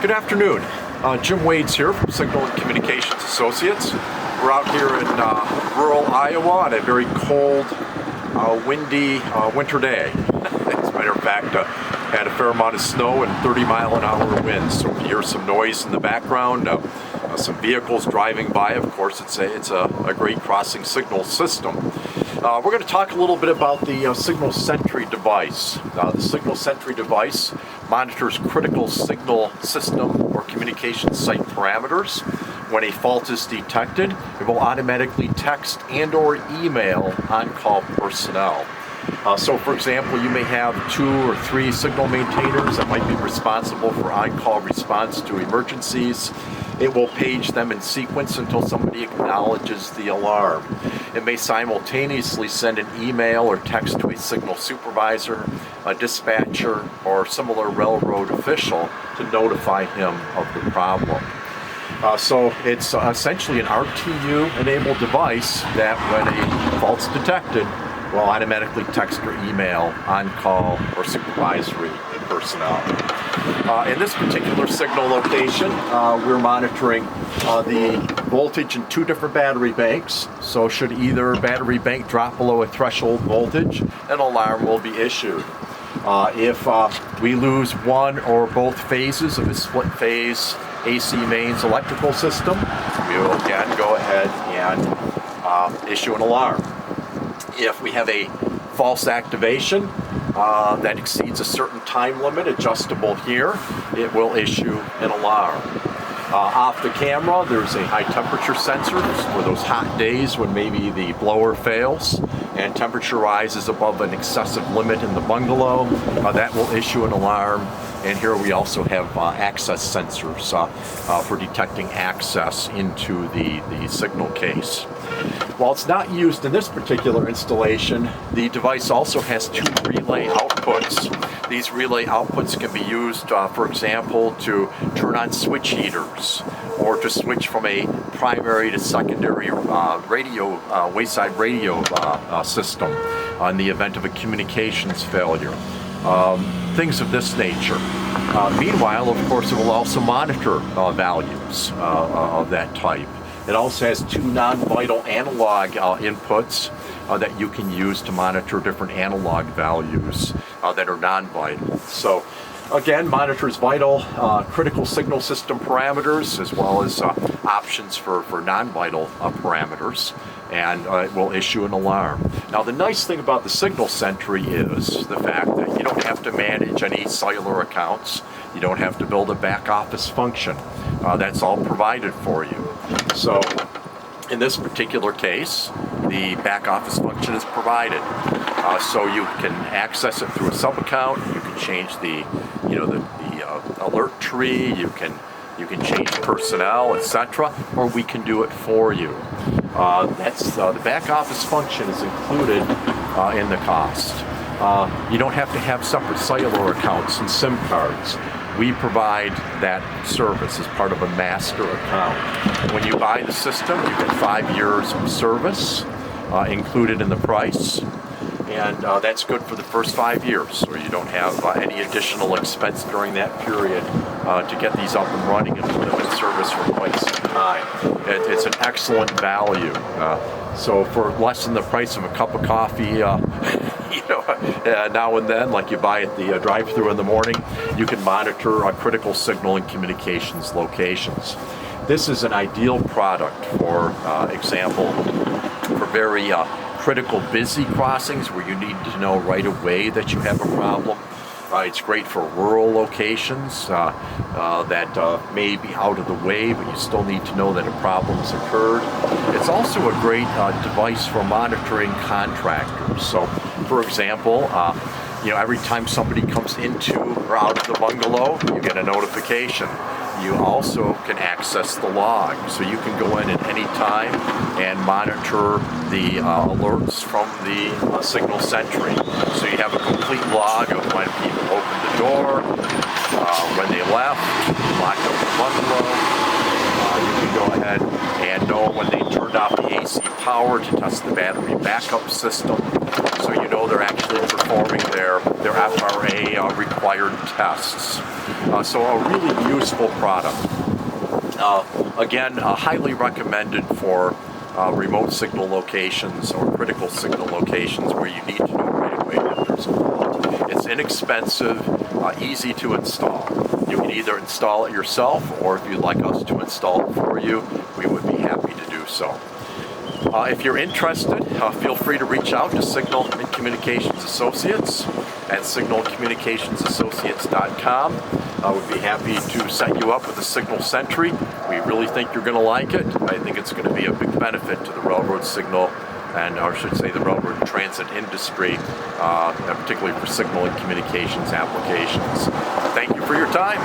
Good afternoon. Jim Wade's here from Signal and Communications Associates. We're out here in rural Iowa on a very cold, windy winter day. As a matter of fact, had a fair amount of snow and 30-mile-an-hour winds. So if you hear some noise in the background, some vehicles driving by, of course, it's a great crossing signal system. We're going to talk a little bit about the Signal Sentry device. The Signal Sentry device monitors critical signal system or communication site parameters. When a fault is detected, it will automatically text and or email on-call personnel. So for example, you may have 2 or 3 signal maintainers that might be responsible for on-call response to emergencies. It will page them in sequence until somebody acknowledges the alarm. It may simultaneously send an email or text to a signal supervisor, a dispatcher, or similar railroad official to notify him of the problem. So it's essentially an RTU-enabled device that when a fault's detected, will automatically text or email on-call or supervisory personnel. In this particular signal location, we're monitoring the voltage in 2 different battery banks. So should either battery bank drop below a threshold voltage, an alarm will be issued. If we lose one or both phases of a split phase AC mains electrical system, we will again go ahead and issue an alarm. If we have a false activation that exceeds a certain time limit, adjustable here, it will issue an alarm. Off the camera, there's a high temperature sensor for those hot days when maybe the blower fails and temperature rises above an excessive limit in the bungalow. That will issue an alarm. And here we also have access sensors for detecting access into the signal case. While it's not used in this particular installation, the device also has 2 relay outputs. These relay outputs can be used, for example, to turn on switch heaters or to switch from a primary to secondary wayside radio system in the event of a communications failure. Things of this nature. Meanwhile, of course, it will also monitor values of that type. It also has 2 non-vital analog inputs that you can use to monitor different analog values that are non-vital. So again, monitors vital critical signal system parameters as well as options for non-vital parameters, and it will issue an alarm. Now the nice thing about the Signal Sentry is the fact that you don't have to manage any cellular accounts. You don't have to build a back office function. That's all provided for you. So in this particular case, the back office function is provided. So you can access it through a sub-account. You can change the alert tree. You can change personnel, etc., or we can do it for you. The back office function is included in the cost. You don't have to have separate cellular accounts and SIM cards. We provide that service as part of a master account. When you buy the system, you get 5 years of service included in the price, and that's good for the first 5 years, so you don't have any additional expense during that period to get these up and running and put them in service for quite some time. It's an excellent value. So for less than the price of a cup of coffee, now and then, like you buy at the drive-thru in the morning, you can monitor critical signal and communications locations. This is an ideal product, for example, for very critical busy crossings where you need to know right away that you have a problem. It's great for rural locations that may be out of the way, but you still need to know that a problem's occurred. It's also a great device for monitoring contractors. So, for example, every time somebody comes into or out of the bungalow, you get a notification. You also can access the log, so you can go in at any time and monitor the alerts from the Signal Sentry. So you have a complete log of when people opened the door, when they left, locked up the bungalow, You can go ahead and know when they turned off the AC power to test the battery backup system, so you know they're actually performing their FRA required tests. So a really useful product. Again, highly recommended for remote signal locations or critical signal locations where you need to know right away that there's a fault. It's inexpensive, easy to install. You can either install it yourself, or if you'd like us to install it for you, we would be happy to do so. If you're interested, feel free to reach out to Signal and Communications Associates at signalcommunicationsassociates.com. We'd be happy to set you up with a Signal Sentry. We really think you're going to like it. I think it's going to be a big benefit to the railroad signal, and or I should say the railroad transit industry, particularly for signal and communications applications. Thank you for your time.